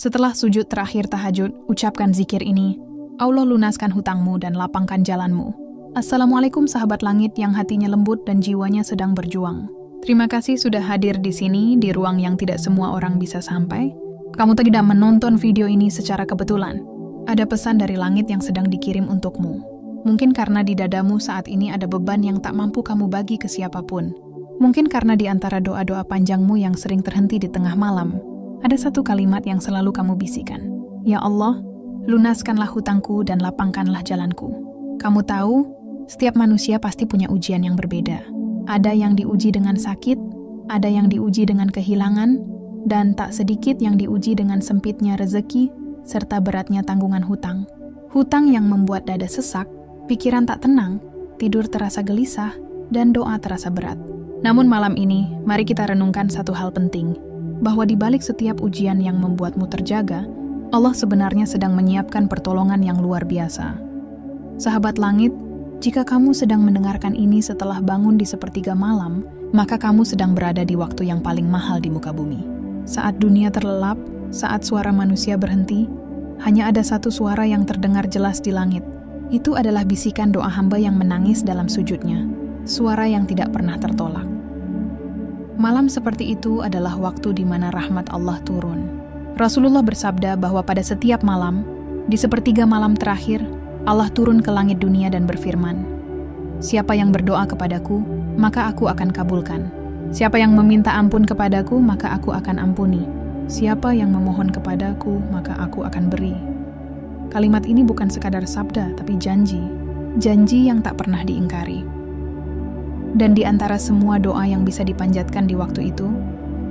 Setelah sujud terakhir tahajud, ucapkan zikir ini. Allah lunaskan hutangmu dan lapangkan jalanmu. Assalamualaikum sahabat langit yang hatinya lembut dan jiwanya sedang berjuang. Terima kasih sudah hadir di sini, di ruang yang tidak semua orang bisa sampai. Kamu tidak menonton video ini secara kebetulan. Ada pesan dari langit yang sedang dikirim untukmu. Mungkin karena di dadamu saat ini ada beban yang tak mampu kamu bagi ke siapapun. Mungkin karena di antara doa-doa panjangmu yang sering terhenti di tengah malam, ada satu kalimat yang selalu kamu bisikan. Ya Allah, lunaskanlah hutangku dan lapangkanlah jalanku. Kamu tahu, setiap manusia pasti punya ujian yang berbeda. Ada yang diuji dengan sakit, ada yang diuji dengan kehilangan, dan tak sedikit yang diuji dengan sempitnya rezeki, serta beratnya tanggungan hutang. Hutang yang membuat dada sesak, pikiran tak tenang, tidur terasa gelisah, dan doa terasa berat. Namun malam ini, mari kita renungkan satu hal penting, bahwa di balik setiap ujian yang membuatmu terjaga, Allah sebenarnya sedang menyiapkan pertolongan yang luar biasa. Sahabat langit, jika kamu sedang mendengarkan ini setelah bangun di sepertiga malam, maka kamu sedang berada di waktu yang paling mahal di muka bumi. Saat dunia terlelap, saat suara manusia berhenti, hanya ada satu suara yang terdengar jelas di langit. Itu adalah bisikan doa hamba yang menangis dalam sujudnya, suara yang tidak pernah tertolak. Malam seperti itu adalah waktu di mana rahmat Allah turun. Rasulullah bersabda bahwa pada setiap malam, di sepertiga malam terakhir, Allah turun ke langit dunia dan berfirman, "Siapa yang berdoa kepadaku, maka aku akan kabulkan. Siapa yang meminta ampun kepadaku, maka aku akan ampuni. Siapa yang memohon kepadaku, maka aku akan beri." Kalimat ini bukan sekadar sabda, tapi janji. Janji yang tak pernah diingkari. Dan di antara semua doa yang bisa dipanjatkan di waktu itu,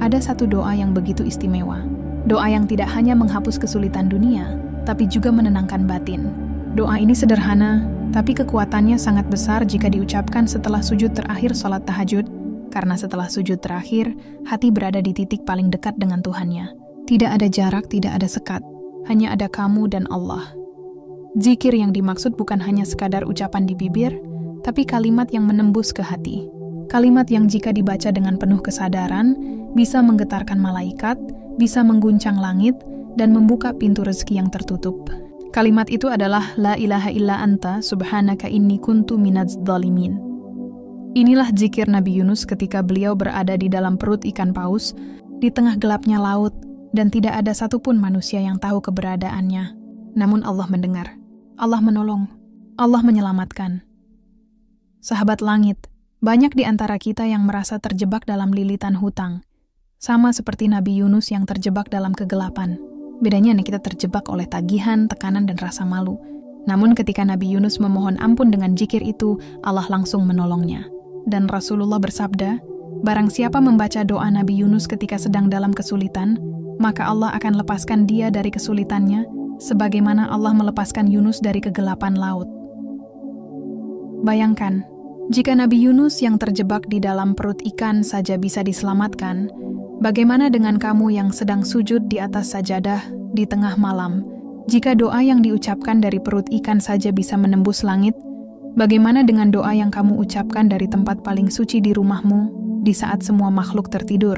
ada satu doa yang begitu istimewa. Doa yang tidak hanya menghapus kesulitan dunia, tapi juga menenangkan batin. Doa ini sederhana, tapi kekuatannya sangat besar jika diucapkan setelah sujud terakhir sholat tahajud, karena setelah sujud terakhir, hati berada di titik paling dekat dengan Tuhannya. Tidak ada jarak, tidak ada sekat, hanya ada kamu dan Allah. Zikir yang dimaksud bukan hanya sekadar ucapan di bibir, tapi kalimat yang menembus ke hati. Kalimat yang jika dibaca dengan penuh kesadaran, bisa menggetarkan malaikat, bisa mengguncang langit, dan membuka pintu rezeki yang tertutup. Kalimat itu adalah La ilaha illa anta subhanaka inni kuntu minadz dzalimin. Inilah zikir Nabi Yunus ketika beliau berada di dalam perut ikan paus, di tengah gelapnya laut, dan tidak ada satupun manusia yang tahu keberadaannya. Namun Allah mendengar, Allah menolong, Allah menyelamatkan. Sahabat langit, banyak di antara kita yang merasa terjebak dalam lilitan hutang. Sama seperti Nabi Yunus yang terjebak dalam kegelapan. Bedanya kita terjebak oleh tagihan, tekanan, dan rasa malu. Namun ketika Nabi Yunus memohon ampun dengan zikir itu, Allah langsung menolongnya. Dan Rasulullah bersabda, barang siapa membaca doa Nabi Yunus ketika sedang dalam kesulitan, maka Allah akan lepaskan dia dari kesulitannya, sebagaimana Allah melepaskan Yunus dari kegelapan laut. Bayangkan, jika Nabi Yunus yang terjebak di dalam perut ikan saja bisa diselamatkan, bagaimana dengan kamu yang sedang sujud di atas sajadah di tengah malam? Jika doa yang diucapkan dari perut ikan saja bisa menembus langit, bagaimana dengan doa yang kamu ucapkan dari tempat paling suci di rumahmu di saat semua makhluk tertidur?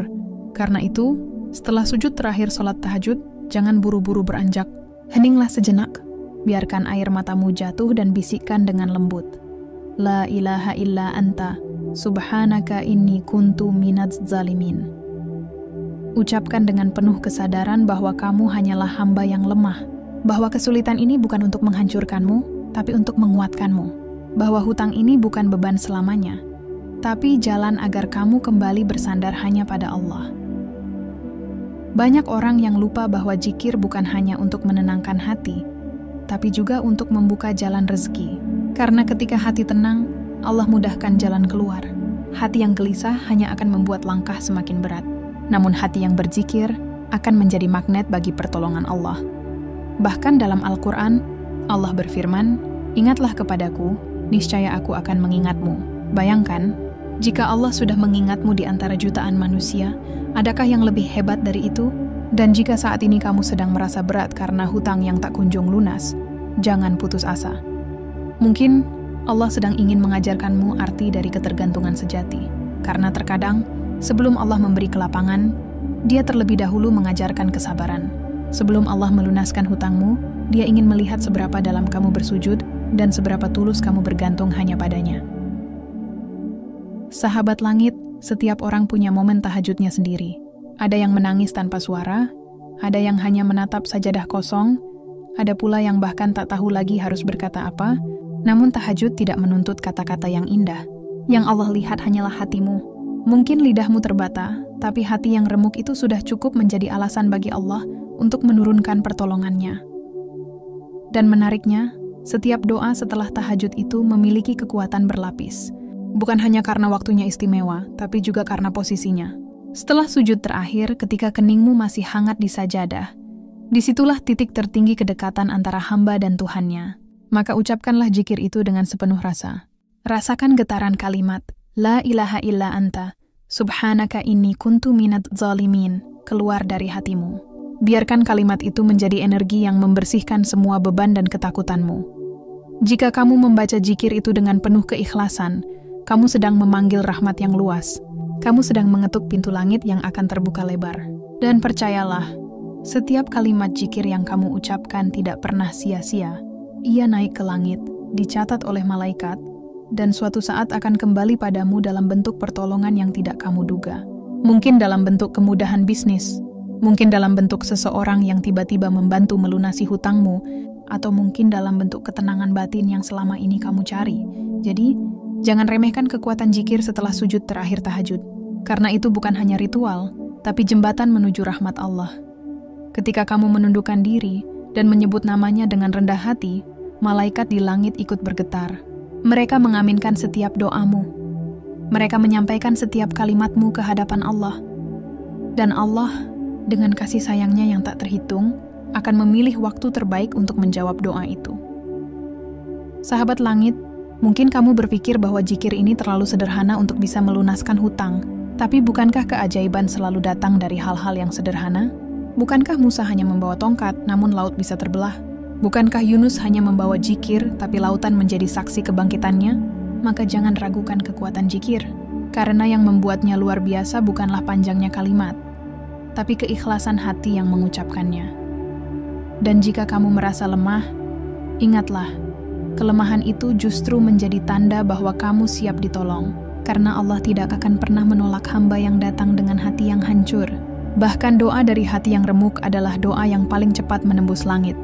Karena itu, setelah sujud terakhir sholat tahajud, jangan buru-buru beranjak. Heninglah sejenak, biarkan air matamu jatuh dan bisikkan dengan lembut. La ilaha illa anta, subhanaka inni kuntu minadz dzalimin. Ucapkan dengan penuh kesadaran bahwa kamu hanyalah hamba yang lemah, bahwa kesulitan ini bukan untuk menghancurkanmu, tapi untuk menguatkanmu, bahwa hutang ini bukan beban selamanya, tapi jalan agar kamu kembali bersandar hanya pada Allah. Banyak orang yang lupa bahwa zikir bukan hanya untuk menenangkan hati, tapi juga untuk membuka jalan rezeki. Karena ketika hati tenang, Allah mudahkan jalan keluar. Hati yang gelisah hanya akan membuat langkah semakin berat. Namun hati yang berzikir akan menjadi magnet bagi pertolongan Allah. Bahkan dalam Al-Quran, Allah berfirman, "Ingatlah kepadaku, niscaya aku akan mengingatmu." Bayangkan, jika Allah sudah mengingatmu di antara jutaan manusia, adakah yang lebih hebat dari itu? Dan jika saat ini kamu sedang merasa berat karena hutang yang tak kunjung lunas, jangan putus asa. Mungkin Allah sedang ingin mengajarkanmu arti dari ketergantungan sejati. Karena terkadang, sebelum Allah memberi kelapangan, Dia terlebih dahulu mengajarkan kesabaran. Sebelum Allah melunaskan hutangmu, Dia ingin melihat seberapa dalam kamu bersujud dan seberapa tulus kamu bergantung hanya padanya. Sahabat langit, setiap orang punya momen tahajudnya sendiri. Ada yang menangis tanpa suara, ada yang hanya menatap sajadah kosong, ada pula yang bahkan tak tahu lagi harus berkata apa. Namun tahajud tidak menuntut kata-kata yang indah. Yang Allah lihat hanyalah hatimu. Mungkin lidahmu terbata, tapi hati yang remuk itu sudah cukup menjadi alasan bagi Allah untuk menurunkan pertolongannya. Dan menariknya, setiap doa setelah tahajud itu memiliki kekuatan berlapis. Bukan hanya karena waktunya istimewa, tapi juga karena posisinya. Setelah sujud terakhir, ketika keningmu masih hangat di sajadah, disitulah titik tertinggi kedekatan antara hamba dan Tuhannya. Maka ucapkanlah zikir itu dengan sepenuh rasa. Rasakan getaran kalimat, La ilaha illa anta, subhanaka inni kuntu minadz zalimin, keluar dari hatimu. Biarkan kalimat itu menjadi energi yang membersihkan semua beban dan ketakutanmu. Jika kamu membaca zikir itu dengan penuh keikhlasan, kamu sedang memanggil rahmat yang luas. Kamu sedang mengetuk pintu langit yang akan terbuka lebar. Dan percayalah, setiap kalimat zikir yang kamu ucapkan tidak pernah sia-sia. Ia naik ke langit, dicatat oleh malaikat, dan suatu saat akan kembali padamu dalam bentuk pertolongan yang tidak kamu duga. Mungkin dalam bentuk kemudahan bisnis, mungkin dalam bentuk seseorang yang tiba-tiba membantu melunasi hutangmu, atau mungkin dalam bentuk ketenangan batin yang selama ini kamu cari. Jadi, jangan remehkan kekuatan zikir setelah sujud terakhir tahajud, karena itu bukan hanya ritual, tapi jembatan menuju rahmat Allah. Ketika kamu menundukkan diri dan menyebut namanya dengan rendah hati, malaikat di langit ikut bergetar. Mereka mengaminkan setiap doamu. Mereka menyampaikan setiap kalimatmu ke hadapan Allah. Dan Allah, dengan kasih sayangnya yang tak terhitung, akan memilih waktu terbaik untuk menjawab doa itu. Sahabat langit, mungkin kamu berpikir bahwa zikir ini terlalu sederhana untuk bisa melunaskan hutang. Tapi bukankah keajaiban selalu datang dari hal-hal yang sederhana? Bukankah Musa hanya membawa tongkat, namun laut bisa terbelah? Bukankah Yunus hanya membawa zikir, tapi lautan menjadi saksi kebangkitannya? Maka jangan ragukan kekuatan zikir, karena yang membuatnya luar biasa bukanlah panjangnya kalimat, tapi keikhlasan hati yang mengucapkannya. Dan jika kamu merasa lemah, ingatlah, kelemahan itu justru menjadi tanda bahwa kamu siap ditolong, karena Allah tidak akan pernah menolak hamba yang datang dengan hati yang hancur. Bahkan doa dari hati yang remuk adalah doa yang paling cepat menembus langit.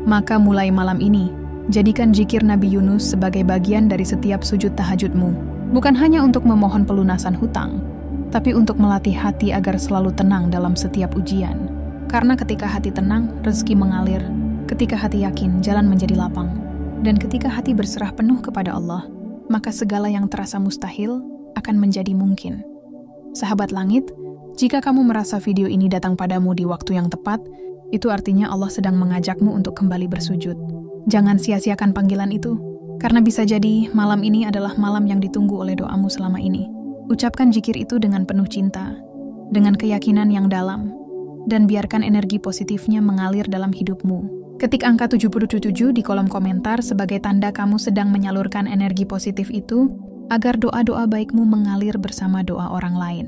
Maka mulai malam ini, jadikan zikir Nabi Yunus sebagai bagian dari setiap sujud tahajudmu. Bukan hanya untuk memohon pelunasan hutang, tapi untuk melatih hati agar selalu tenang dalam setiap ujian. Karena ketika hati tenang, rezeki mengalir. Ketika hati yakin, jalan menjadi lapang. Dan ketika hati berserah penuh kepada Allah, maka segala yang terasa mustahil akan menjadi mungkin. Sahabat langit, jika kamu merasa video ini datang padamu di waktu yang tepat, itu artinya Allah sedang mengajakmu untuk kembali bersujud. Jangan sia-siakan panggilan itu, karena bisa jadi malam ini adalah malam yang ditunggu oleh doamu selama ini. Ucapkan zikir itu dengan penuh cinta, dengan keyakinan yang dalam, dan biarkan energi positifnya mengalir dalam hidupmu. Ketik angka 777 di kolom komentar sebagai tanda kamu sedang menyalurkan energi positif itu, agar doa-doa baikmu mengalir bersama doa orang lain.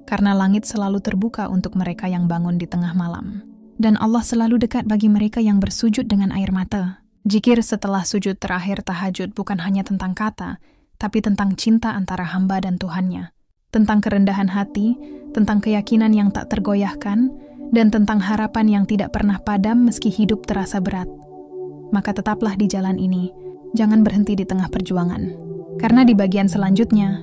Karena langit selalu terbuka untuk mereka yang bangun di tengah malam. Dan Allah selalu dekat bagi mereka yang bersujud dengan air mata. Zikir setelah sujud terakhir tahajud bukan hanya tentang kata, tapi tentang cinta antara hamba dan Tuhannya. Tentang kerendahan hati, tentang keyakinan yang tak tergoyahkan, dan tentang harapan yang tidak pernah padam meski hidup terasa berat. Maka tetaplah di jalan ini, jangan berhenti di tengah perjuangan. Karena di bagian selanjutnya,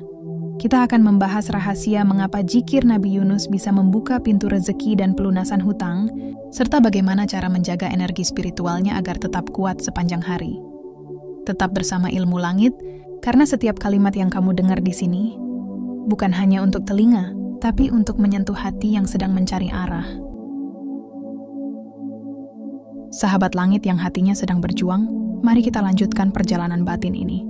kita akan membahas rahasia mengapa zikir Nabi Yunus bisa membuka pintu rezeki dan pelunasan hutang, serta bagaimana cara menjaga energi spiritualnya agar tetap kuat sepanjang hari. Tetap bersama Ilmu Langit, karena setiap kalimat yang kamu dengar di sini bukan hanya untuk telinga, tapi untuk menyentuh hati yang sedang mencari arah. Sahabat langit yang hatinya sedang berjuang, mari kita lanjutkan perjalanan batin ini.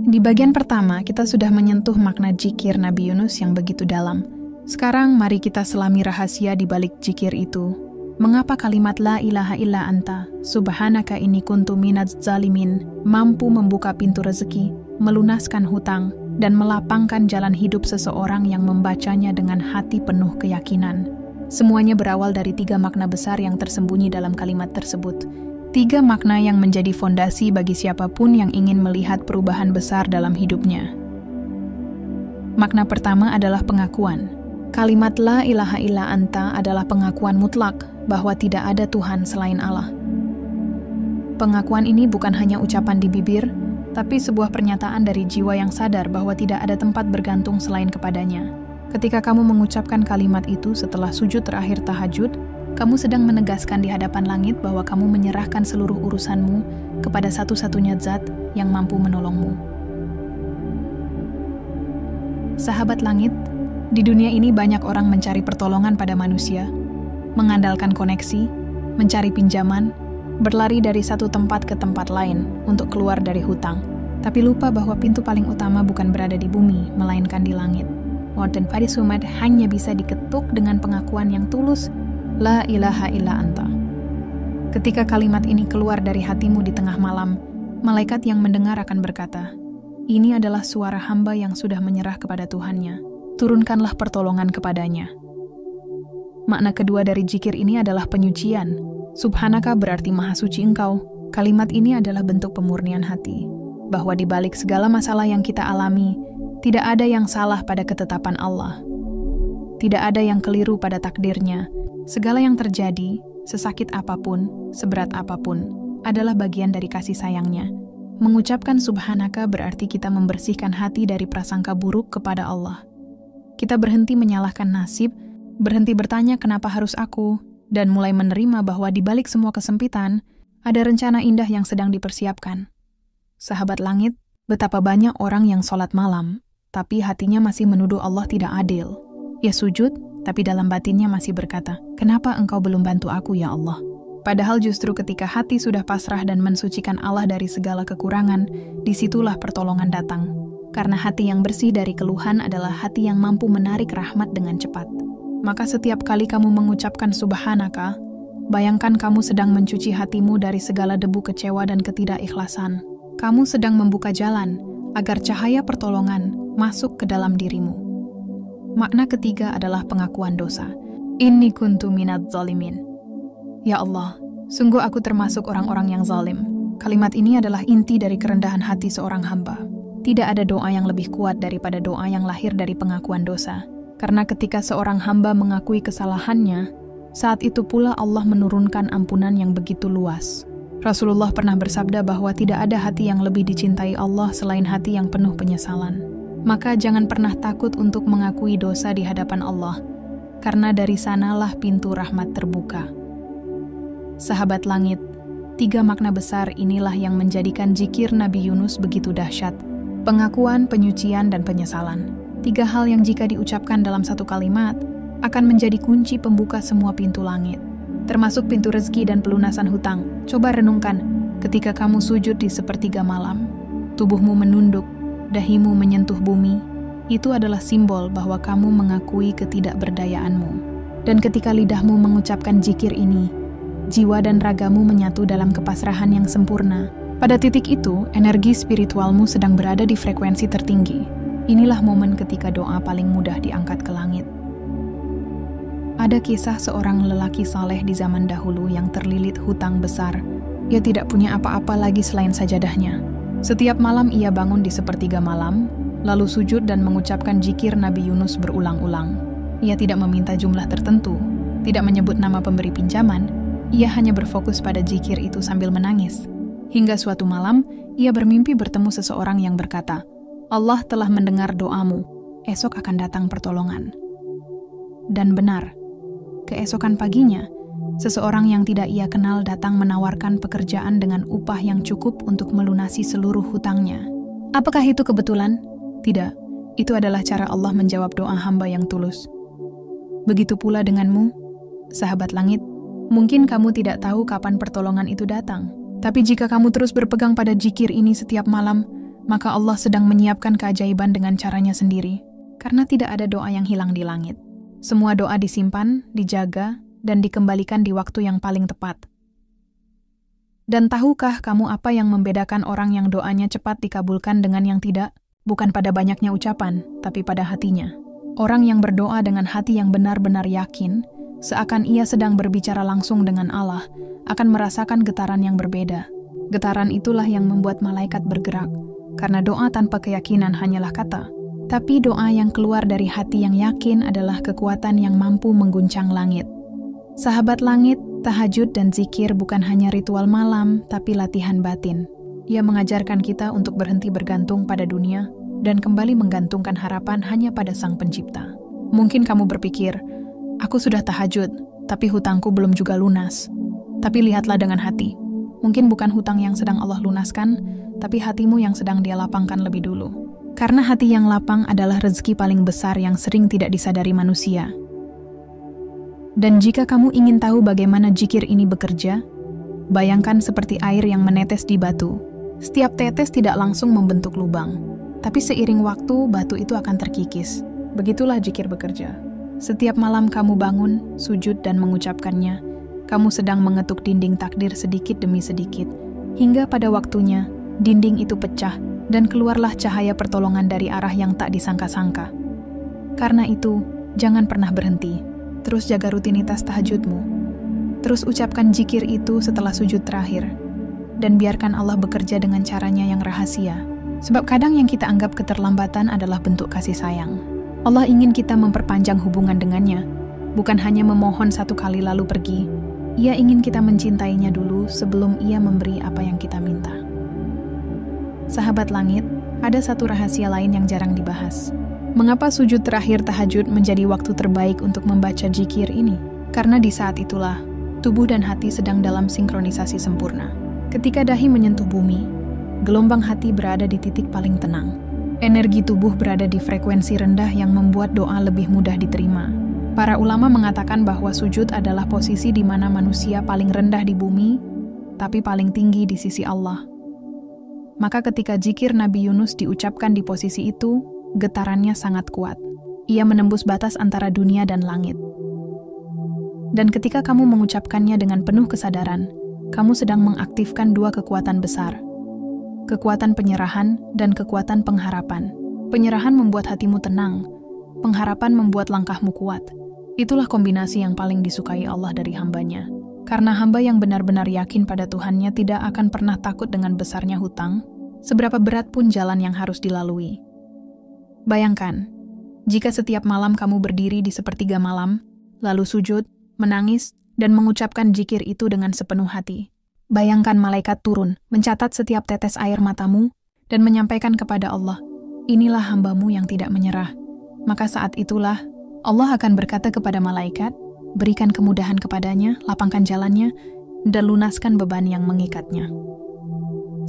Di bagian pertama, kita sudah menyentuh makna zikir Nabi Yunus yang begitu dalam. Sekarang, mari kita selami rahasia di balik zikir itu. Mengapa kalimat La ilaha illa anta, subhanaka inni kuntu minadz zalimin, mampu membuka pintu rezeki, melunaskan hutang, dan melapangkan jalan hidup seseorang yang membacanya dengan hati penuh keyakinan. Semuanya berawal dari 3 makna besar yang tersembunyi dalam kalimat tersebut. 3 makna yang menjadi fondasi bagi siapapun yang ingin melihat perubahan besar dalam hidupnya. Makna pertama adalah pengakuan. Kalimat La ilaha illa anta adalah pengakuan mutlak bahwa tidak ada Tuhan selain Allah. Pengakuan ini bukan hanya ucapan di bibir, tapi sebuah pernyataan dari jiwa yang sadar bahwa tidak ada tempat bergantung selain kepadanya. Ketika kamu mengucapkan kalimat itu setelah sujud terakhir tahajud, kamu sedang menegaskan di hadapan langit bahwa kamu menyerahkan seluruh urusanmu kepada satu-satunya zat yang mampu menolongmu. Sahabat langit, di dunia ini banyak orang mencari pertolongan pada manusia, mengandalkan koneksi, mencari pinjaman, berlari dari satu tempat ke tempat lain untuk keluar dari hutang, tapi lupa bahwa pintu paling utama bukan berada di bumi, melainkan di langit. Dan Faris Humad hanya bisa diketuk dengan pengakuan yang tulus, La ilaha illa anta. Ketika kalimat ini keluar dari hatimu di tengah malam, malaikat yang mendengar akan berkata, ini adalah suara hamba yang sudah menyerah kepada Tuhannya. Turunkanlah pertolongan kepadanya. Makna kedua dari zikir ini adalah penyucian. Subhanaka berarti maha suci engkau. Kalimat ini adalah bentuk pemurnian hati, bahwa di balik segala masalah yang kita alami, tidak ada yang salah pada ketetapan Allah. Tidak ada yang keliru pada takdirnya. Segala yang terjadi, sesakit apapun, seberat apapun, adalah bagian dari kasih sayangnya. Mengucapkan subhanaka berarti kita membersihkan hati dari prasangka buruk kepada Allah. Kita berhenti menyalahkan nasib, berhenti bertanya kenapa harus aku, dan mulai menerima bahwa di balik semua kesempitan, ada rencana indah yang sedang dipersiapkan. Sahabat langit, betapa banyak orang yang sholat malam, tapi hatinya masih menuduh Allah tidak adil. Ia sujud, tapi dalam batinnya masih berkata, kenapa engkau belum bantu aku ya Allah? Padahal justru ketika hati sudah pasrah dan mensucikan Allah dari segala kekurangan, disitulah pertolongan datang. Karena hati yang bersih dari keluhan adalah hati yang mampu menarik rahmat dengan cepat. Maka setiap kali kamu mengucapkan subhanaka, bayangkan kamu sedang mencuci hatimu dari segala debu kecewa dan ketidakikhlasan. Kamu sedang membuka jalan agar cahaya pertolongan masuk ke dalam dirimu. Makna ketiga adalah pengakuan dosa. Inni kuntu minadz zalimin. Ya Allah, sungguh aku termasuk orang-orang yang zalim. Kalimat ini adalah inti dari kerendahan hati seorang hamba. Tidak ada doa yang lebih kuat daripada doa yang lahir dari pengakuan dosa. Karena ketika seorang hamba mengakui kesalahannya, saat itu pula Allah menurunkan ampunan yang begitu luas. Rasulullah pernah bersabda bahwa tidak ada hati yang lebih dicintai Allah selain hati yang penuh penyesalan. Maka jangan pernah takut untuk mengakui dosa di hadapan Allah, karena dari sanalah pintu rahmat terbuka. Sahabat langit, 3 makna besar inilah yang menjadikan zikir Nabi Yunus begitu dahsyat. Pengakuan, penyucian, dan penyesalan. 3 hal yang jika diucapkan dalam satu kalimat, akan menjadi kunci pembuka semua pintu langit. Termasuk pintu rezeki dan pelunasan hutang. Coba renungkan, ketika kamu sujud di sepertiga malam, tubuhmu menunduk, dahimu menyentuh bumi, itu adalah simbol bahwa kamu mengakui ketidakberdayaanmu. Dan ketika lidahmu mengucapkan zikir ini, jiwa dan ragamu menyatu dalam kepasrahan yang sempurna. Pada titik itu, energi spiritualmu sedang berada di frekuensi tertinggi. Inilah momen ketika doa paling mudah diangkat ke langit. Ada kisah seorang lelaki saleh di zaman dahulu yang terlilit hutang besar. Ia tidak punya apa-apa lagi selain sajadahnya. Setiap malam ia bangun di sepertiga malam, lalu sujud dan mengucapkan zikir Nabi Yunus berulang-ulang. Ia tidak meminta jumlah tertentu, tidak menyebut nama pemberi pinjaman, ia hanya berfokus pada zikir itu sambil menangis. Hingga suatu malam, ia bermimpi bertemu seseorang yang berkata, Allah telah mendengar doamu, esok akan datang pertolongan. Dan benar, keesokan paginya, seseorang yang tidak ia kenal datang menawarkan pekerjaan dengan upah yang cukup untuk melunasi seluruh hutangnya. Apakah itu kebetulan? Tidak, itu adalah cara Allah menjawab doa hamba yang tulus. Begitu pula denganmu, sahabat langit, mungkin kamu tidak tahu kapan pertolongan itu datang. Tapi jika kamu terus berpegang pada zikir ini setiap malam, maka Allah sedang menyiapkan keajaiban dengan caranya sendiri. Karena tidak ada doa yang hilang di langit. Semua doa disimpan, dijaga, dan dikembalikan di waktu yang paling tepat. Dan tahukah kamu apa yang membedakan orang yang doanya cepat dikabulkan dengan yang tidak? Bukan pada banyaknya ucapan, tapi pada hatinya. Orang yang berdoa dengan hati yang benar-benar yakin, seakan ia sedang berbicara langsung dengan Allah, akan merasakan getaran yang berbeda. Getaran itulah yang membuat malaikat bergerak, karena doa tanpa keyakinan hanyalah kata. Tapi doa yang keluar dari hati yang yakin adalah kekuatan yang mampu mengguncang langit. Sahabat langit, tahajud dan zikir bukan hanya ritual malam, tapi latihan batin. Ia mengajarkan kita untuk berhenti bergantung pada dunia dan kembali menggantungkan harapan hanya pada Sang Pencipta. Mungkin kamu berpikir, aku sudah tahajud, tapi hutangku belum juga lunas. Tapi lihatlah dengan hati. Mungkin bukan hutang yang sedang Allah lunaskan, tapi hatimu yang sedang Dia lapangkan lebih dulu. Karena hati yang lapang adalah rezeki paling besar yang sering tidak disadari manusia. Dan jika kamu ingin tahu bagaimana zikir ini bekerja, bayangkan seperti air yang menetes di batu. Setiap tetes tidak langsung membentuk lubang, tapi seiring waktu batu itu akan terkikis. Begitulah zikir bekerja. Setiap malam kamu bangun, sujud dan mengucapkannya, kamu sedang mengetuk dinding takdir sedikit demi sedikit, hingga pada waktunya, dinding itu pecah, dan keluarlah cahaya pertolongan dari arah yang tak disangka-sangka. Karena itu, jangan pernah berhenti. Terus jaga rutinitas tahajudmu. Terus ucapkan zikir itu setelah sujud terakhir. Dan biarkan Allah bekerja dengan caranya yang rahasia. Sebab kadang yang kita anggap keterlambatan adalah bentuk kasih sayang. Allah ingin kita memperpanjang hubungan dengannya. Bukan hanya memohon satu kali lalu pergi. Ia ingin kita mencintainya dulu sebelum Ia memberi apa yang kita minta. Sahabat langit, ada satu rahasia lain yang jarang dibahas. Mengapa sujud terakhir tahajud menjadi waktu terbaik untuk membaca zikir ini? Karena di saat itulah, tubuh dan hati sedang dalam sinkronisasi sempurna. Ketika dahi menyentuh bumi, gelombang hati berada di titik paling tenang. Energi tubuh berada di frekuensi rendah yang membuat doa lebih mudah diterima. Para ulama mengatakan bahwa sujud adalah posisi di mana manusia paling rendah di bumi, tapi paling tinggi di sisi Allah. Maka ketika zikir Nabi Yunus diucapkan di posisi itu, getarannya sangat kuat. Ia menembus batas antara dunia dan langit. Dan ketika kamu mengucapkannya dengan penuh kesadaran, kamu sedang mengaktifkan dua kekuatan besar. Kekuatan penyerahan dan kekuatan pengharapan. Penyerahan membuat hatimu tenang, pengharapan membuat langkahmu kuat. Itulah kombinasi yang paling disukai Allah dari hambanya. Karena hamba yang benar-benar yakin pada Tuhannya tidak akan pernah takut dengan besarnya hutang, seberapa berat pun jalan yang harus dilalui. Bayangkan, jika setiap malam kamu berdiri di sepertiga malam, lalu sujud, menangis, dan mengucapkan zikir itu dengan sepenuh hati. Bayangkan malaikat turun, mencatat setiap tetes air matamu, dan menyampaikan kepada Allah, inilah hambamu yang tidak menyerah. Maka saat itulah, Allah akan berkata kepada malaikat, berikan kemudahan kepadanya, lapangkan jalannya, dan lunaskan beban yang mengikatnya.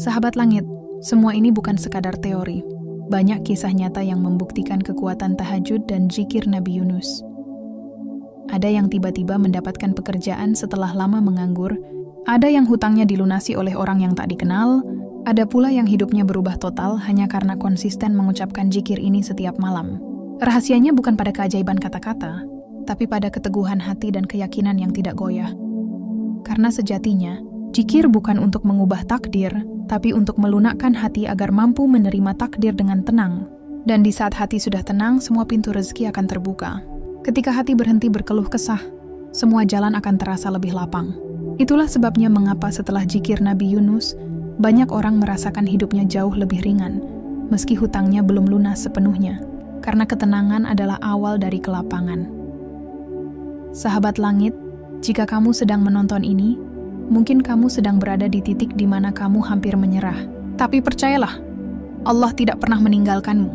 Sahabat langit, semua ini bukan sekadar teori. Banyak kisah nyata yang membuktikan kekuatan tahajud dan zikir Nabi Yunus. Ada yang tiba-tiba mendapatkan pekerjaan setelah lama menganggur, ada yang hutangnya dilunasi oleh orang yang tak dikenal, ada pula yang hidupnya berubah total hanya karena konsisten mengucapkan zikir ini setiap malam. Rahasianya bukan pada keajaiban kata-kata, tapi pada keteguhan hati dan keyakinan yang tidak goyah. Karena sejatinya, zikir bukan untuk mengubah takdir, tapi untuk melunakkan hati agar mampu menerima takdir dengan tenang. Dan di saat hati sudah tenang, semua pintu rezeki akan terbuka. Ketika hati berhenti berkeluh kesah, semua jalan akan terasa lebih lapang. Itulah sebabnya mengapa setelah zikir Nabi Yunus, banyak orang merasakan hidupnya jauh lebih ringan, meski hutangnya belum lunas sepenuhnya. Karena ketenangan adalah awal dari kelapangan. Sahabat langit, jika kamu sedang menonton ini, mungkin kamu sedang berada di titik di mana kamu hampir menyerah. Tapi percayalah, Allah tidak pernah meninggalkanmu.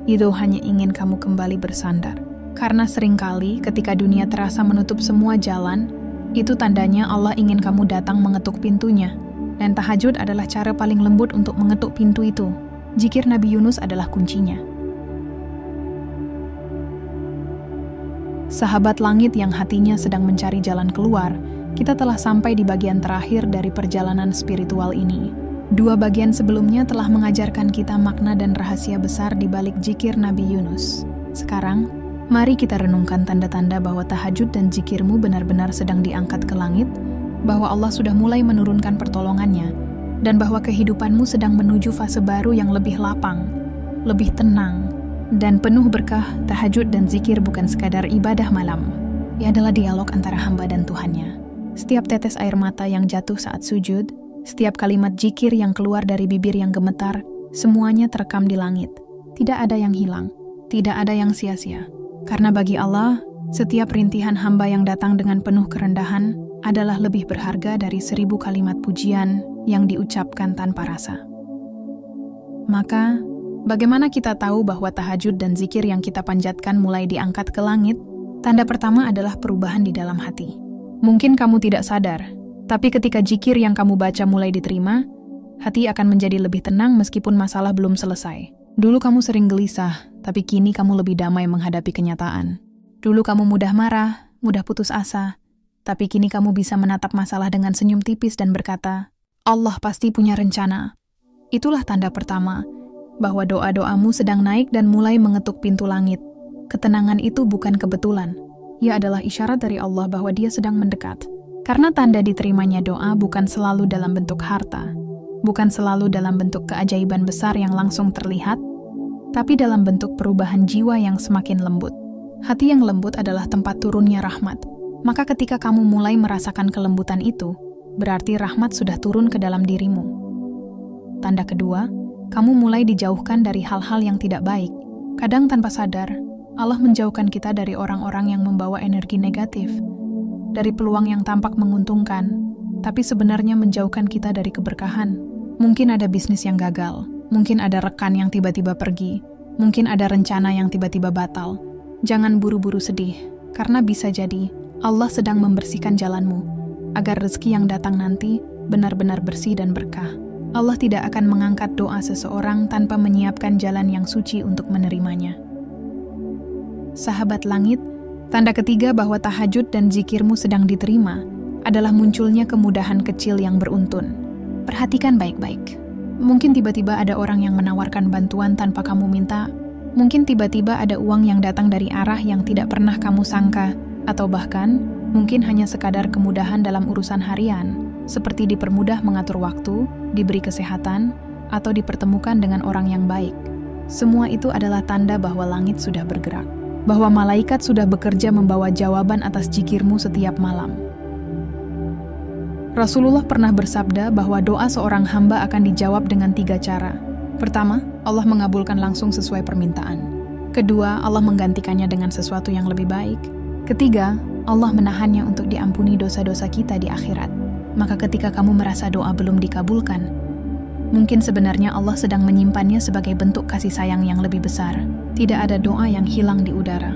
Itu hanya ingin kamu kembali bersandar. Karena seringkali ketika dunia terasa menutup semua jalan, itu tandanya Allah ingin kamu datang mengetuk pintunya. Dan tahajud adalah cara paling lembut untuk mengetuk pintu itu. Zikir Nabi Yunus adalah kuncinya. Sahabat langit yang hatinya sedang mencari jalan keluar, kita telah sampai di bagian terakhir dari perjalanan spiritual ini. Dua bagian sebelumnya telah mengajarkan kita makna dan rahasia besar di balik zikir Nabi Yunus. Sekarang, mari kita renungkan tanda-tanda bahwa tahajud dan zikirmu benar-benar sedang diangkat ke langit, bahwa Allah sudah mulai menurunkan pertolongannya, dan bahwa kehidupanmu sedang menuju fase baru yang lebih lapang, lebih tenang, dan penuh berkah. Tahajud dan zikir bukan sekadar ibadah malam. Ia adalah dialog antara hamba dan Tuhannya. Setiap tetes air mata yang jatuh saat sujud, setiap kalimat zikir yang keluar dari bibir yang gemetar, semuanya terekam di langit. Tidak ada yang hilang, tidak ada yang sia-sia. Karena bagi Allah, setiap rintihan hamba yang datang dengan penuh kerendahan adalah lebih berharga dari 1000 kalimat pujian yang diucapkan tanpa rasa. Maka, bagaimana kita tahu bahwa tahajud dan zikir yang kita panjatkan mulai diangkat ke langit? Tanda pertama adalah perubahan di dalam hati. Mungkin kamu tidak sadar, tapi ketika zikir yang kamu baca mulai diterima, hati akan menjadi lebih tenang meskipun masalah belum selesai. Dulu kamu sering gelisah, tapi kini kamu lebih damai menghadapi kenyataan. Dulu kamu mudah marah, mudah putus asa, tapi kini kamu bisa menatap masalah dengan senyum tipis dan berkata, Allah pasti punya rencana. Itulah tanda pertama, bahwa doa-doamu sedang naik dan mulai mengetuk pintu langit. Ketenangan itu bukan kebetulan. Ia adalah isyarat dari Allah bahwa Dia sedang mendekat. Karena tanda diterimanya doa bukan selalu dalam bentuk harta, bukan selalu dalam bentuk keajaiban besar yang langsung terlihat, tapi dalam bentuk perubahan jiwa yang semakin lembut. Hati yang lembut adalah tempat turunnya rahmat. Maka ketika kamu mulai merasakan kelembutan itu, berarti rahmat sudah turun ke dalam dirimu. Tanda kedua, kamu mulai dijauhkan dari hal-hal yang tidak baik. Kadang tanpa sadar, Allah menjauhkan kita dari orang-orang yang membawa energi negatif, dari peluang yang tampak menguntungkan, tapi sebenarnya menjauhkan kita dari keberkahan. Mungkin ada bisnis yang gagal, mungkin ada rekan yang tiba-tiba pergi, mungkin ada rencana yang tiba-tiba batal. Jangan buru-buru sedih, karena bisa jadi Allah sedang membersihkan jalanmu, agar rezeki yang datang nanti benar-benar bersih dan berkah. Allah tidak akan mengangkat doa seseorang tanpa menyiapkan jalan yang suci untuk menerimanya. Sahabat langit, tanda ketiga bahwa tahajud dan zikirmu sedang diterima adalah munculnya kemudahan kecil yang beruntun. Perhatikan baik-baik. Mungkin tiba-tiba ada orang yang menawarkan bantuan tanpa kamu minta. Mungkin tiba-tiba ada uang yang datang dari arah yang tidak pernah kamu sangka. Atau bahkan, mungkin hanya sekadar kemudahan dalam urusan harian, seperti dipermudah mengatur waktu, diberi kesehatan, atau dipertemukan dengan orang yang baik. Semua itu adalah tanda bahwa langit sudah bergerak, bahwa malaikat sudah bekerja membawa jawaban atas zikirmu setiap malam. Rasulullah pernah bersabda bahwa doa seorang hamba akan dijawab dengan 3 cara. Pertama, Allah mengabulkan langsung sesuai permintaan. Kedua, Allah menggantikannya dengan sesuatu yang lebih baik. Ketiga, Allah menahannya untuk diampuni dosa-dosa kita di akhirat. Maka ketika kamu merasa doa belum dikabulkan, mungkin sebenarnya Allah sedang menyimpannya sebagai bentuk kasih sayang yang lebih besar. Tidak ada doa yang hilang di udara.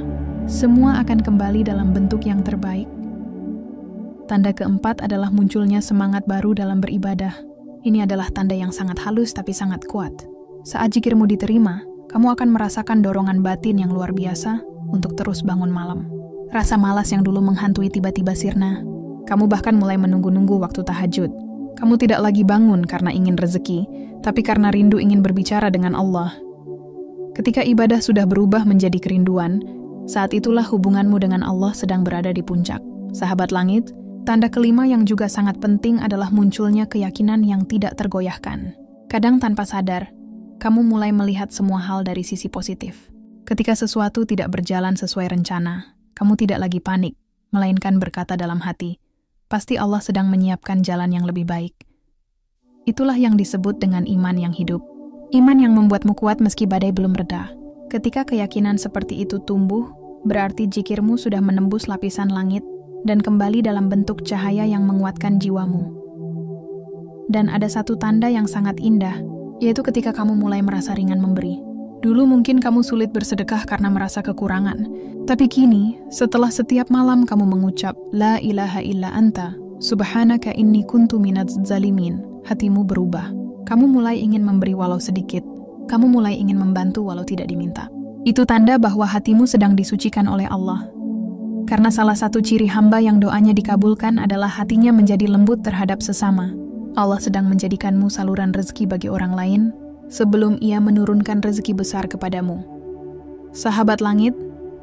Semua akan kembali dalam bentuk yang terbaik. Tanda keempat adalah munculnya semangat baru dalam beribadah. Ini adalah tanda yang sangat halus tapi sangat kuat. Saat zikirmu diterima, kamu akan merasakan dorongan batin yang luar biasa untuk terus bangun malam. Rasa malas yang dulu menghantui tiba-tiba sirna. Kamu bahkan mulai menunggu-nunggu waktu tahajud. Kamu tidak lagi bangun karena ingin rezeki, tapi karena rindu ingin berbicara dengan Allah. Ketika ibadah sudah berubah menjadi kerinduan, saat itulah hubunganmu dengan Allah sedang berada di puncak. Sahabat langit, tanda kelima yang juga sangat penting adalah munculnya keyakinan yang tidak tergoyahkan. Kadang tanpa sadar, kamu mulai melihat semua hal dari sisi positif. Ketika sesuatu tidak berjalan sesuai rencana, kamu tidak lagi panik, melainkan berkata dalam hati, pasti Allah sedang menyiapkan jalan yang lebih baik. Itulah yang disebut dengan iman yang hidup. Iman yang membuatmu kuat meski badai belum reda. Ketika keyakinan seperti itu tumbuh, berarti zikirmu sudah menembus lapisan langit dan kembali dalam bentuk cahaya yang menguatkan jiwamu. Dan ada satu tanda yang sangat indah, yaitu ketika kamu mulai merasa ringan memberi. Dulu mungkin kamu sulit bersedekah karena merasa kekurangan. Tapi kini, setelah setiap malam kamu mengucap, La ilaha illa anta, subhanaka inni kuntu minadz zalimin, hatimu berubah. Kamu mulai ingin memberi walau sedikit. Kamu mulai ingin membantu walau tidak diminta. Itu tanda bahwa hatimu sedang disucikan oleh Allah. Karena salah satu ciri hamba yang doanya dikabulkan adalah hatinya menjadi lembut terhadap sesama. Allah sedang menjadikanmu saluran rezeki bagi orang lain, sebelum Ia menurunkan rezeki besar kepadamu. Sahabat langit,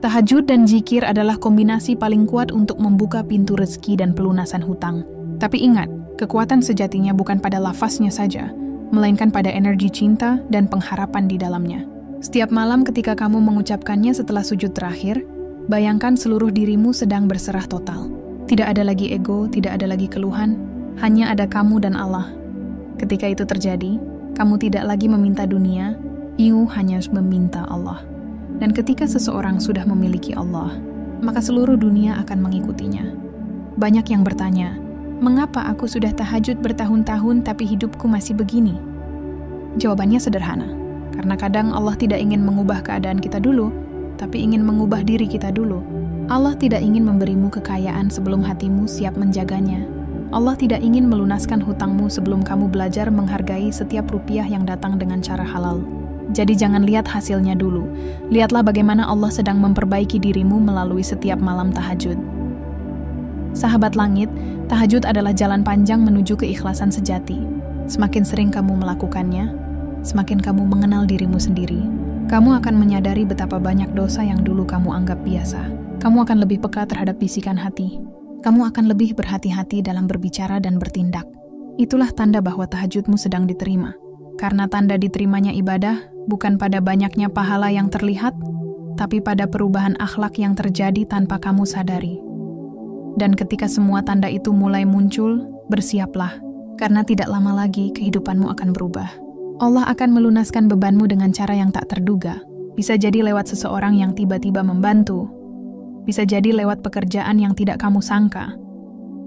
tahajud dan zikir adalah kombinasi paling kuat untuk membuka pintu rezeki dan pelunasan hutang. Tapi ingat, kekuatan sejatinya bukan pada lafaznya saja, melainkan pada energi cinta dan pengharapan di dalamnya. Setiap malam ketika kamu mengucapkannya setelah sujud terakhir, Bayangkan seluruh dirimu sedang berserah total. Tidak ada lagi ego, tidak ada lagi keluhan, hanya ada kamu dan Allah. Ketika itu terjadi, kamu tidak lagi meminta dunia, you hanya meminta Allah. Dan ketika seseorang sudah memiliki Allah, maka seluruh dunia akan mengikutinya. Banyak yang bertanya, mengapa aku sudah tahajud bertahun-tahun tapi hidupku masih begini? Jawabannya sederhana, karena kadang Allah tidak ingin mengubah keadaan kita dulu, tapi ingin mengubah diri kita dulu. Allah tidak ingin memberimu kekayaan sebelum hatimu siap menjaganya. Allah tidak ingin melunaskan hutangmu sebelum kamu belajar menghargai setiap rupiah yang datang dengan cara halal. Jadi jangan lihat hasilnya dulu. Lihatlah bagaimana Allah sedang memperbaiki dirimu melalui setiap malam tahajud. Sahabat langit, tahajud adalah jalan panjang menuju keikhlasan sejati. Semakin sering kamu melakukannya, semakin kamu mengenal dirimu sendiri. Kamu akan menyadari betapa banyak dosa yang dulu kamu anggap biasa. Kamu akan lebih peka terhadap bisikan hati. Kamu akan lebih berhati-hati dalam berbicara dan bertindak. Itulah tanda bahwa tahajudmu sedang diterima. Karena tanda diterimanya ibadah bukan pada banyaknya pahala yang terlihat, tapi pada perubahan akhlak yang terjadi tanpa kamu sadari. Dan ketika semua tanda itu mulai muncul, bersiaplah, karena tidak lama lagi kehidupanmu akan berubah. Allah akan melunaskan bebanmu dengan cara yang tak terduga. Bisa jadi lewat seseorang yang tiba-tiba membantu, bisa jadi lewat pekerjaan yang tidak kamu sangka,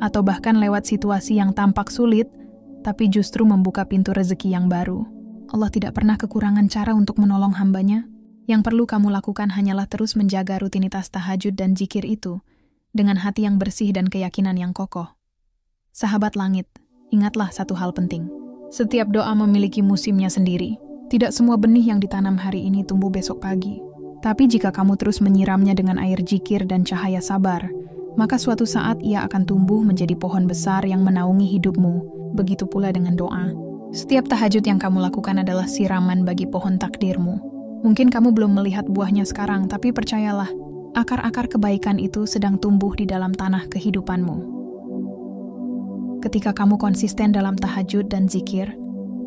atau bahkan lewat situasi yang tampak sulit, tapi justru membuka pintu rezeki yang baru. Allah tidak pernah kekurangan cara untuk menolong hambanya. Yang perlu kamu lakukan hanyalah terus menjaga rutinitas tahajud dan zikir itu, dengan hati yang bersih dan keyakinan yang kokoh. Sahabat langit, ingatlah satu hal penting. Setiap doa memiliki musimnya sendiri. Tidak semua benih yang ditanam hari ini tumbuh besok pagi. Tapi jika kamu terus menyiramnya dengan air zikir dan cahaya sabar, maka suatu saat ia akan tumbuh menjadi pohon besar yang menaungi hidupmu. Begitu pula dengan doa. Setiap tahajud yang kamu lakukan adalah siraman bagi pohon takdirmu. Mungkin kamu belum melihat buahnya sekarang, tapi percayalah, akar-akar kebaikan itu sedang tumbuh di dalam tanah kehidupanmu. Ketika kamu konsisten dalam tahajud dan zikir,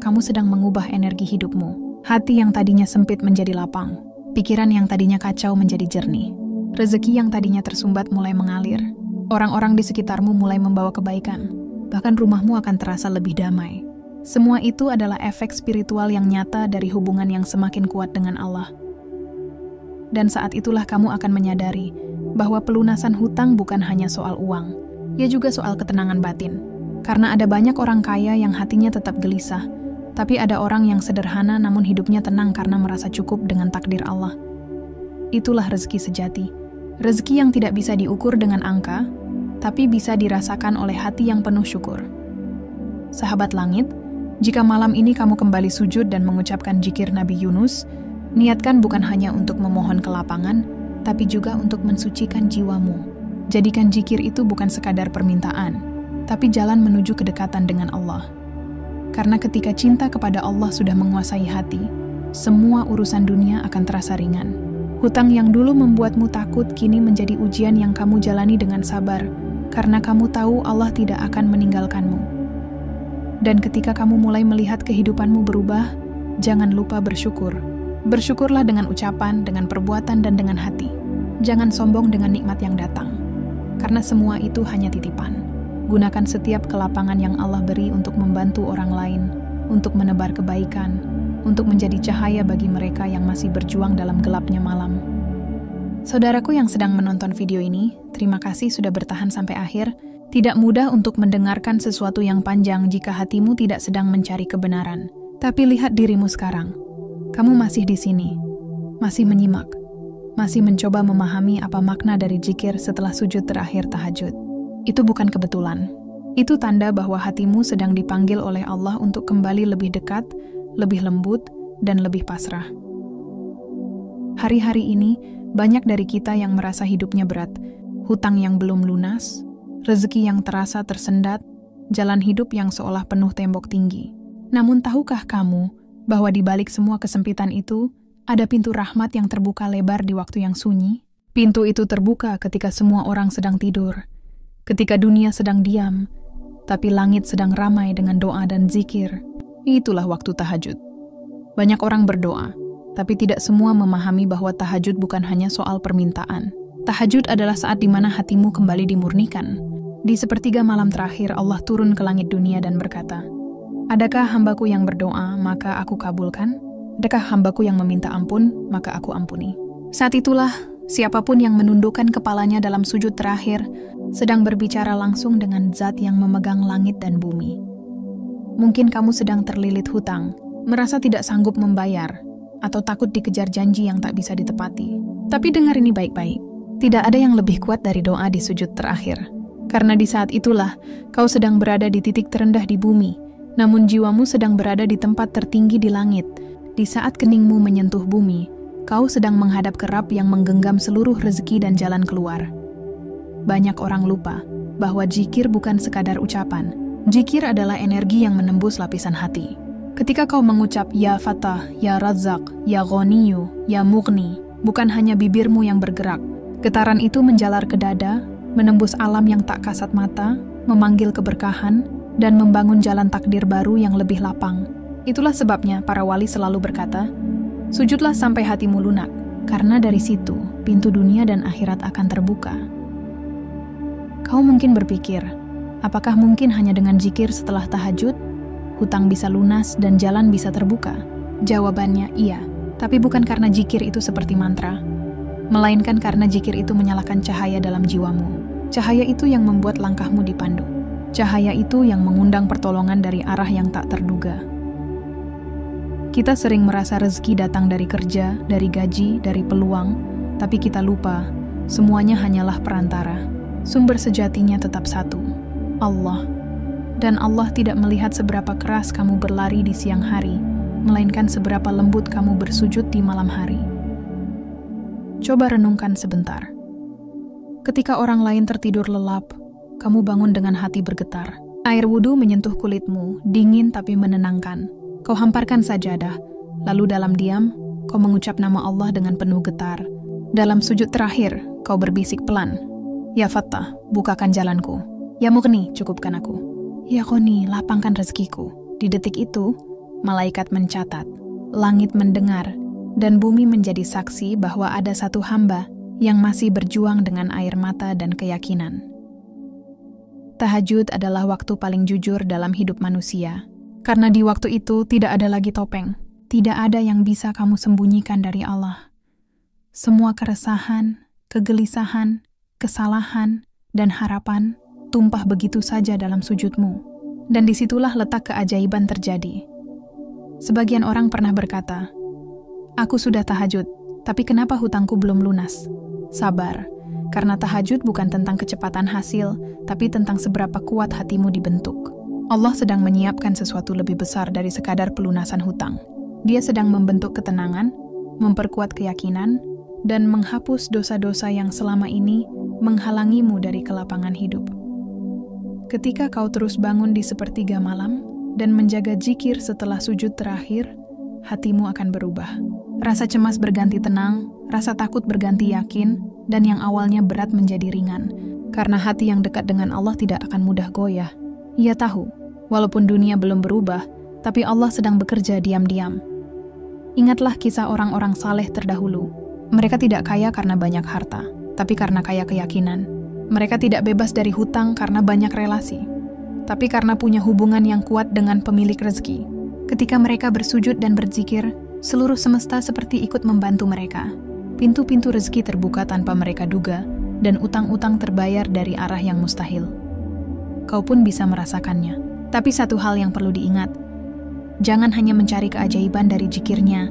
kamu sedang mengubah energi hidupmu. Hati yang tadinya sempit menjadi lapang. Pikiran yang tadinya kacau menjadi jernih. Rezeki yang tadinya tersumbat mulai mengalir. Orang-orang di sekitarmu mulai membawa kebaikan. Bahkan rumahmu akan terasa lebih damai. Semua itu adalah efek spiritual yang nyata dari hubungan yang semakin kuat dengan Allah. Dan saat itulah kamu akan menyadari bahwa pelunasan hutang bukan hanya soal uang. Ia juga soal ketenangan batin. Karena ada banyak orang kaya yang hatinya tetap gelisah, tapi ada orang yang sederhana namun hidupnya tenang karena merasa cukup dengan takdir Allah. Itulah rezeki sejati. Rezeki yang tidak bisa diukur dengan angka, tapi bisa dirasakan oleh hati yang penuh syukur. Sahabat langit, jika malam ini kamu kembali sujud dan mengucapkan zikir Nabi Yunus, niatkan bukan hanya untuk memohon kelapangan, tapi juga untuk mensucikan jiwamu. Jadikan zikir itu bukan sekadar permintaan, tapi jalan menuju kedekatan dengan Allah. Karena ketika cinta kepada Allah sudah menguasai hati, semua urusan dunia akan terasa ringan. Hutang yang dulu membuatmu takut kini menjadi ujian yang kamu jalani dengan sabar, karena kamu tahu Allah tidak akan meninggalkanmu. Dan ketika kamu mulai melihat kehidupanmu berubah, jangan lupa bersyukur. Bersyukurlah dengan ucapan, dengan perbuatan, dan dengan hati. Jangan sombong dengan nikmat yang datang, karena semua itu hanya titipan. Gunakan setiap kelapangan yang Allah beri untuk membantu orang lain, untuk menebar kebaikan, untuk menjadi cahaya bagi mereka yang masih berjuang dalam gelapnya malam. Saudaraku yang sedang menonton video ini, terima kasih sudah bertahan sampai akhir. Tidak mudah untuk mendengarkan sesuatu yang panjang jika hatimu tidak sedang mencari kebenaran. Tapi lihat dirimu sekarang. Kamu masih di sini, masih menyimak, masih mencoba memahami apa makna dari zikir setelah sujud terakhir tahajud. Itu bukan kebetulan. Itu tanda bahwa hatimu sedang dipanggil oleh Allah untuk kembali lebih dekat, lebih lembut, dan lebih pasrah. Hari-hari ini, banyak dari kita yang merasa hidupnya berat, hutang yang belum lunas, rezeki yang terasa tersendat, jalan hidup yang seolah penuh tembok tinggi. Namun tahukah kamu bahwa di balik semua kesempitan itu, ada pintu rahmat yang terbuka lebar di waktu yang sunyi? Pintu itu terbuka ketika semua orang sedang tidur, ketika dunia sedang diam, tapi langit sedang ramai dengan doa dan zikir. Itulah waktu tahajud. Banyak orang berdoa, tapi tidak semua memahami bahwa tahajud bukan hanya soal permintaan, Tahajud adalah saat di mana hatimu kembali dimurnikan. Di sepertiga malam terakhir, Allah turun ke langit dunia dan berkata, "Adakah hambaku yang berdoa, maka aku kabulkan? Adakah hambaku yang meminta ampun, maka aku ampuni?" Saat itulah, siapapun yang menundukkan kepalanya dalam sujud terakhir, sedang berbicara langsung dengan zat yang memegang langit dan bumi. Mungkin kamu sedang terlilit hutang, merasa tidak sanggup membayar, atau takut dikejar janji yang tak bisa ditepati. Tapi dengar ini baik-baik, tidak ada yang lebih kuat dari doa di sujud terakhir. Karena di saat itulah, kau sedang berada di titik terendah di bumi, namun jiwamu sedang berada di tempat tertinggi di langit. Di saat keningmu menyentuh bumi, kau sedang menghadap ke Rabb yang menggenggam seluruh rezeki dan jalan keluar. Banyak orang lupa bahwa zikir bukan sekadar ucapan. Zikir adalah energi yang menembus lapisan hati. Ketika kau mengucap Ya Fatah, Ya Razzaq, Ya Ghaniyu, Ya Mughni, bukan hanya bibirmu yang bergerak. Getaran itu menjalar ke dada, menembus alam yang tak kasat mata, memanggil keberkahan, dan membangun jalan takdir baru yang lebih lapang. Itulah sebabnya para wali selalu berkata, "Sujudlah sampai hatimu lunak, karena dari situ pintu dunia dan akhirat akan terbuka." Kau mungkin berpikir, apakah mungkin hanya dengan zikir setelah tahajud, hutang bisa lunas dan jalan bisa terbuka? Jawabannya iya, tapi bukan karena zikir itu seperti mantra, melainkan karena zikir itu menyalakan cahaya dalam jiwamu. Cahaya itu yang membuat langkahmu dipandu. Cahaya itu yang mengundang pertolongan dari arah yang tak terduga. Kita sering merasa rezeki datang dari kerja, dari gaji, dari peluang, tapi kita lupa, semuanya hanyalah perantara. Sumber sejatinya tetap satu, Allah. Dan Allah tidak melihat seberapa keras kamu berlari di siang hari, melainkan seberapa lembut kamu bersujud di malam hari. Coba renungkan sebentar. Ketika orang lain tertidur lelap, kamu bangun dengan hati bergetar. Air wudhu menyentuh kulitmu, dingin tapi menenangkan. Kau hamparkan sajadah, lalu dalam diam, kau mengucap nama Allah dengan penuh getar. Dalam sujud terakhir, kau berbisik pelan, Ya Fattah, bukakan jalanku. Ya Mughni, cukupkan aku. Ya Ghani, lapangkan rezekiku. Di detik itu, malaikat mencatat, langit mendengar, dan bumi menjadi saksi bahwa ada satu hamba yang masih berjuang dengan air mata dan keyakinan. Tahajud adalah waktu paling jujur dalam hidup manusia, karena di waktu itu tidak ada lagi topeng, tidak ada yang bisa kamu sembunyikan dari Allah. Semua keresahan, kegelisahan, kesalahan, dan harapan tumpah begitu saja dalam sujudmu. Dan disitulah letak keajaiban terjadi. Sebagian orang pernah berkata, "Aku sudah tahajud, tapi kenapa hutangku belum lunas?" Sabar, karena tahajud bukan tentang kecepatan hasil, tapi tentang seberapa kuat hatimu dibentuk. Allah sedang menyiapkan sesuatu lebih besar dari sekadar pelunasan hutang. Dia sedang membentuk ketenangan, memperkuat keyakinan, dan menghapus dosa-dosa yang selama ini menghalangimu dari kelapangan hidup. Ketika kau terus bangun di sepertiga malam dan menjaga zikir setelah sujud terakhir, hatimu akan berubah. Rasa cemas berganti tenang, rasa takut berganti yakin, dan yang awalnya berat menjadi ringan. Karena hati yang dekat dengan Allah tidak akan mudah goyah. Ia tahu, walaupun dunia belum berubah, tapi Allah sedang bekerja diam-diam. Ingatlah kisah orang-orang saleh terdahulu. Mereka tidak kaya karena banyak harta, tapi karena kaya keyakinan. Mereka tidak bebas dari hutang karena banyak relasi, tapi karena punya hubungan yang kuat dengan pemilik rezeki. Ketika mereka bersujud dan berzikir, seluruh semesta seperti ikut membantu mereka. Pintu-pintu rezeki terbuka tanpa mereka duga, dan utang-utang terbayar dari arah yang mustahil. Kau pun bisa merasakannya. Tapi satu hal yang perlu diingat, jangan hanya mencari keajaiban dari zikirnya,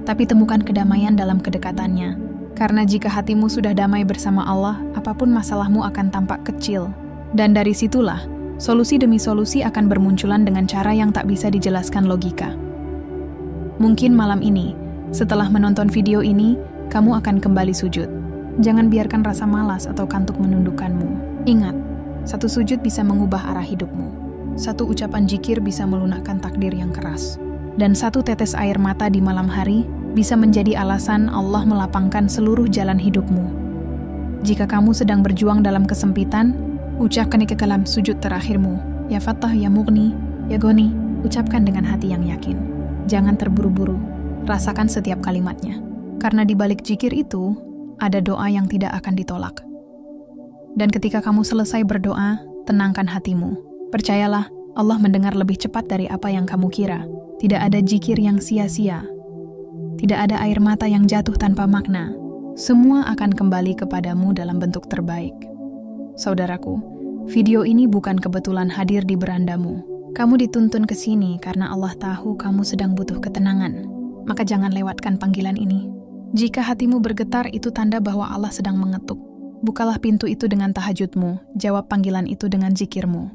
tapi temukan kedamaian dalam kedekatannya. Karena jika hatimu sudah damai bersama Allah, apapun masalahmu akan tampak kecil. Dan dari situlah, solusi demi solusi akan bermunculan dengan cara yang tak bisa dijelaskan logika. Mungkin malam ini, setelah menonton video ini, kamu akan kembali sujud. Jangan biarkan rasa malas atau kantuk menundukkanmu. Ingat, satu sujud bisa mengubah arah hidupmu. Satu ucapan zikir bisa melunakkan takdir yang keras. Dan satu tetes air mata di malam hari bisa menjadi alasan Allah melapangkan seluruh jalan hidupmu. Jika kamu sedang berjuang dalam kesempitan, ucapkan ke dalam sujud terakhirmu, Ya Fattah, Ya Mughni, Ya Ghani, ucapkan dengan hati yang yakin. Jangan terburu-buru, rasakan setiap kalimatnya. Karena di balik zikir itu, ada doa yang tidak akan ditolak. Dan ketika kamu selesai berdoa, tenangkan hatimu. Percayalah, Allah mendengar lebih cepat dari apa yang kamu kira. Tidak ada zikir yang sia-sia. Tidak ada air mata yang jatuh tanpa makna. Semua akan kembali kepadamu dalam bentuk terbaik. Saudaraku, video ini bukan kebetulan hadir di berandamu. Kamu dituntun ke sini karena Allah tahu kamu sedang butuh ketenangan. Maka jangan lewatkan panggilan ini. Jika hatimu bergetar, itu tanda bahwa Allah sedang mengetuk. Bukalah pintu itu dengan tahajudmu, jawab panggilan itu dengan zikirmu.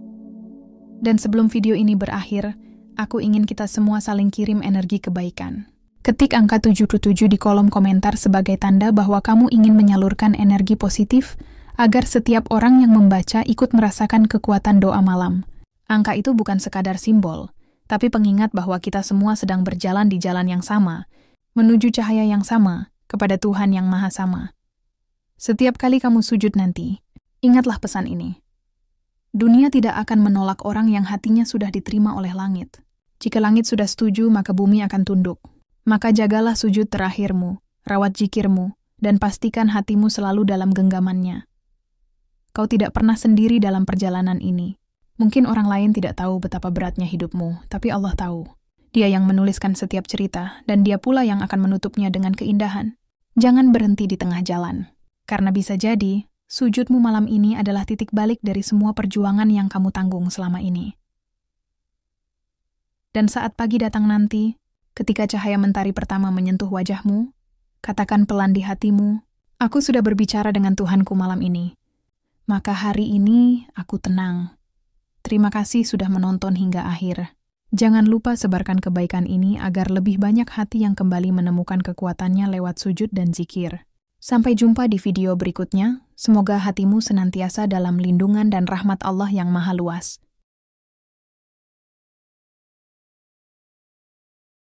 Dan sebelum video ini berakhir, aku ingin kita semua saling kirim energi kebaikan. Ketik angka 77 di kolom komentar sebagai tanda bahwa kamu ingin menyalurkan energi positif agar setiap orang yang membaca ikut merasakan kekuatan doa malam. Angka itu bukan sekadar simbol, tapi pengingat bahwa kita semua sedang berjalan di jalan yang sama, menuju cahaya yang sama, kepada Tuhan yang Maha Sama. Setiap kali kamu sujud nanti, ingatlah pesan ini. Dunia tidak akan menolak orang yang hatinya sudah diterima oleh langit. Jika langit sudah setuju, maka bumi akan tunduk. Maka jagalah sujud terakhirmu, rawat zikirmu, dan pastikan hatimu selalu dalam genggamannya. Kau tidak pernah sendiri dalam perjalanan ini. Mungkin orang lain tidak tahu betapa beratnya hidupmu, tapi Allah tahu. Dia yang menuliskan setiap cerita, dan Dia pula yang akan menutupnya dengan keindahan. Jangan berhenti di tengah jalan. Karena bisa jadi, sujudmu malam ini adalah titik balik dari semua perjuangan yang kamu tanggung selama ini. Dan saat pagi datang nanti, ketika cahaya mentari pertama menyentuh wajahmu, katakan pelan di hatimu, aku sudah berbicara dengan Tuhanku malam ini. Maka hari ini aku tenang. Terima kasih sudah menonton hingga akhir. Jangan lupa sebarkan kebaikan ini agar lebih banyak hati yang kembali menemukan kekuatannya lewat sujud dan zikir. Sampai jumpa di video berikutnya, semoga hatimu senantiasa dalam lindungan dan rahmat Allah yang maha luas.